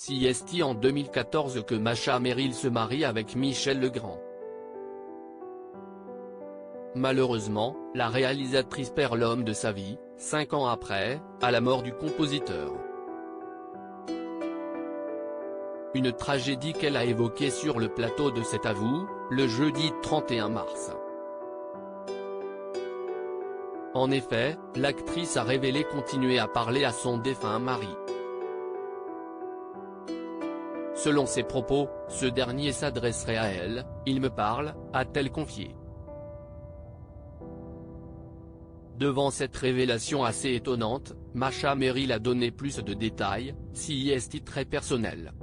CST en 2014 que Masha Merrill se marie avec Michel Legrand. Malheureusement, la réalisatrice perd l'homme de sa vie, 5 ans après, à la mort du compositeur. Une tragédie qu'elle a évoquée sur le plateau de C'est à vous, le jeudi 31 mars. En effet, l'actrice a révélé continuer à parler à son défunt mari. Selon ses propos, ce dernier s'adresserait à elle, « Il me parle », a-t-elle confié. Devant cette révélation assez étonnante, Masha Merrill a donné plus de détails, CST très personnel.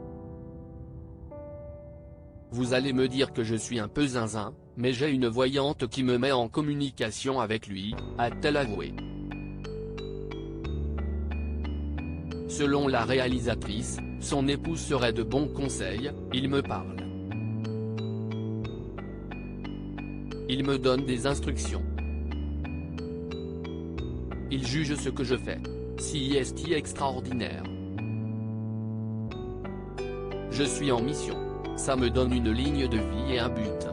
Vous allez me dire que je suis un peu zinzin, mais j'ai une voyante qui me met en communication avec lui, a-t-elle avoué. Selon la réalisatrice, son épouse serait de bons conseils, il me parle. Il me donne des instructions. Il juge ce que je fais. CST extraordinaire. Je suis en mission. Ça me donne une ligne de vie et un but.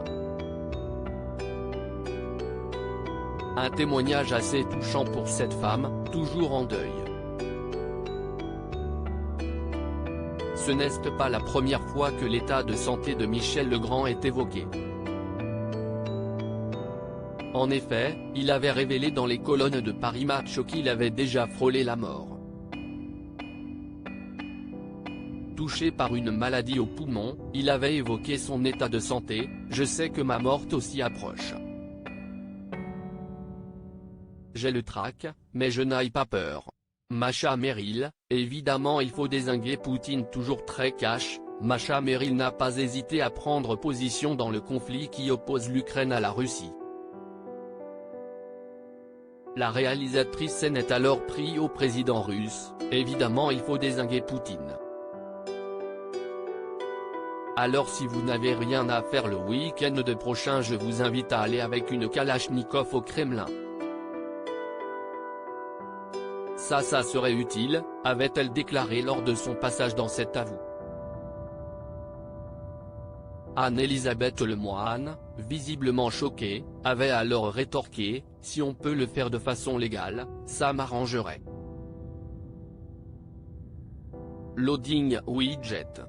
Un témoignage assez touchant pour cette femme, toujours en deuil. Ce n'est pas la première fois que l'état de santé de Michel Legrand est évoqué. En effet, il avait révélé dans les colonnes de Paris Match qu'il avait déjà frôlé la mort. Touché par une maladie au poumon, il avait évoqué son état de santé, « Je sais que ma mort aussi approche. J'ai le trac, mais je n'ai pas peur. » Masha Merrill, évidemment il faut dézinguer Poutine toujours très cash, Masha Merrill n'a pas hésité à prendre position dans le conflit qui oppose l'Ukraine à la Russie. La réalisatrice s'en est alors pris au président russe, évidemment il faut dézinguer Poutine. Alors si vous n'avez rien à faire le week-end de prochain, je vous invite à aller avec une Kalachnikov au Kremlin. Ça serait utile, avait-elle déclaré lors de son passage dans C'est à vous. Anne-Elisabeth Lemoine, visiblement choquée, avait alors rétorqué, « Si on peut le faire de façon légale, ça m'arrangerait. » Loading widget.